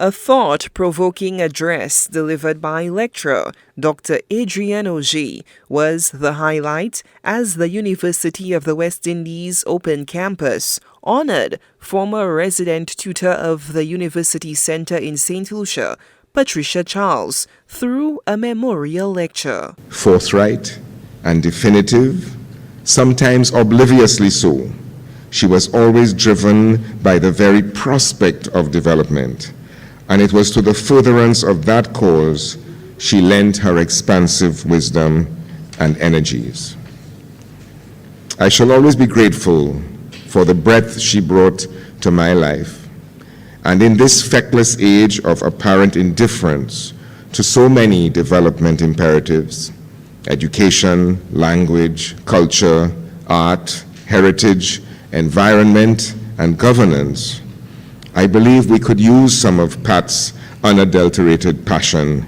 A thought-provoking address delivered by lecturer Dr. Adrian Augier was the highlight as the University of the West Indies Open Campus honored former resident tutor of the University Centre in St. Lucia, Patricia Charles, through a memorial lecture. Forthright and definitive, sometimes obliviously so, she was always driven by the very prospect of development. And it was to the furtherance of that cause she lent her expansive wisdom and energies. I shall always be grateful for the breadth she brought to my life. And in this feckless age of apparent indifference to so many development imperatives, education, language, culture, art, heritage, environment, and governance, I believe we could use some of Pat's unadulterated passion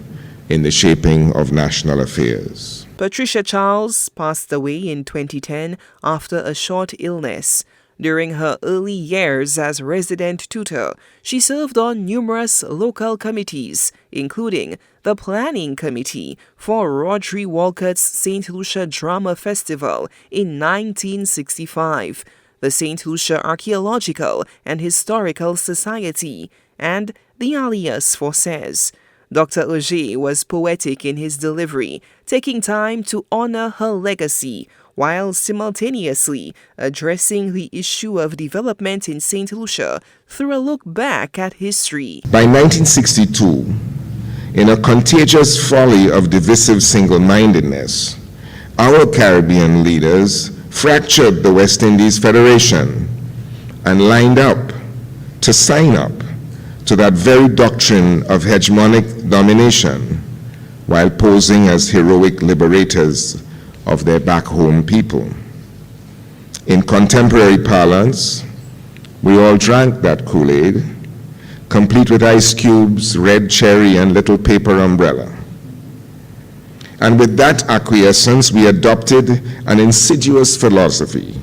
in the shaping of national affairs. Patricia Charles passed away in 2010 after a short illness. During her early years as resident tutor, she served on numerous local committees, including the Planning Committee for Rodri Walcott's St. Lucia Drama Festival in 1965, the St. Lucia Archaeological and Historical Society, and the Alias Forces. Dr. Augier was poetic in his delivery, taking time to honor her legacy while simultaneously addressing the issue of development in St. Lucia through a look back at history. By 1962, in a contagious folly of divisive single-mindedness, our Caribbean leaders fractured the West Indies Federation and lined up to sign up to that very doctrine of hegemonic domination while posing as heroic liberators of their back-home people. In contemporary parlance, we all drank that Kool-Aid, complete with ice cubes, red cherry, and little paper umbrella. And with that acquiescence, we adopted an insidious philosophy,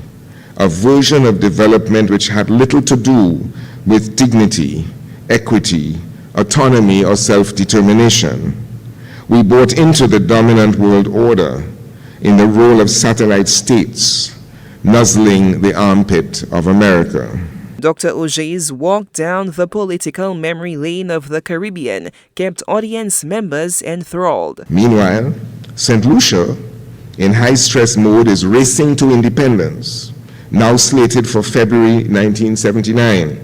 a version of development which had little to do with dignity, equity, autonomy, or self-determination. We bought into the dominant world order in the role of satellite states, nuzzling the armpit of America. Dr. Augier's walk down the political memory lane of the Caribbean kept audience members enthralled. Meanwhile, St. Lucia, in high-stress mode, is racing to independence, now slated for February 1979.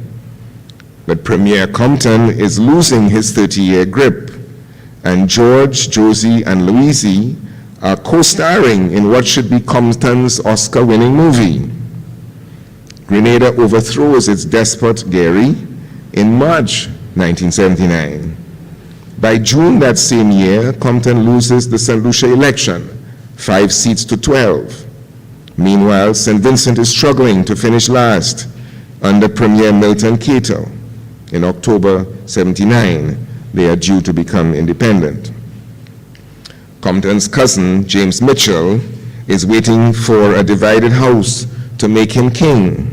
But Premier Compton is losing his 30-year grip, and George, Josie, and Louise are co-starring in what should be Compton's Oscar-winning movie. Grenada overthrows its despot, Gary, in March 1979. By June that same year, Compton loses the St. Lucia election, 5 seats to 12. Meanwhile, St. Vincent is struggling to finish last under Premier Milton Cato. In October 79, they are due to become independent. Compton's cousin, James Mitchell, is waiting for a divided house to make him king.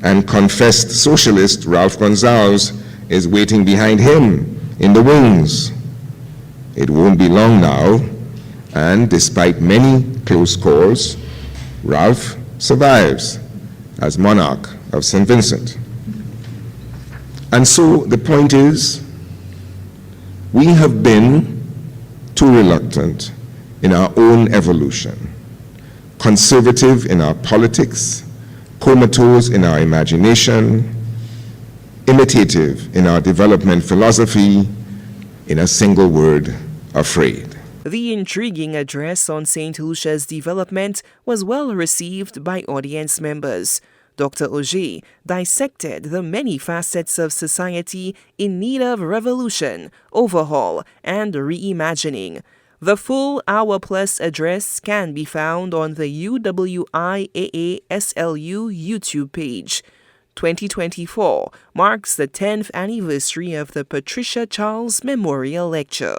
And confessed socialist Ralph Gonsalves is waiting behind him in the wings. It won't be long now, and despite many close calls, Ralph survives as monarch of St. Vincent. And so the point is, we have been too reluctant in our own evolution, conservative in our politics, comatose in our imagination, imitative in our development philosophy, in a single word, afraid. The intriguing address on St. Lucia's development was well received by audience members. Dr. Augier dissected the many facets of society in need of revolution, overhaul, and reimagining. The full hour-plus address can be found on the UWI-AA SLU YouTube page. 2024 marks the 10th anniversary of the Patricia Charles Memorial Lecture.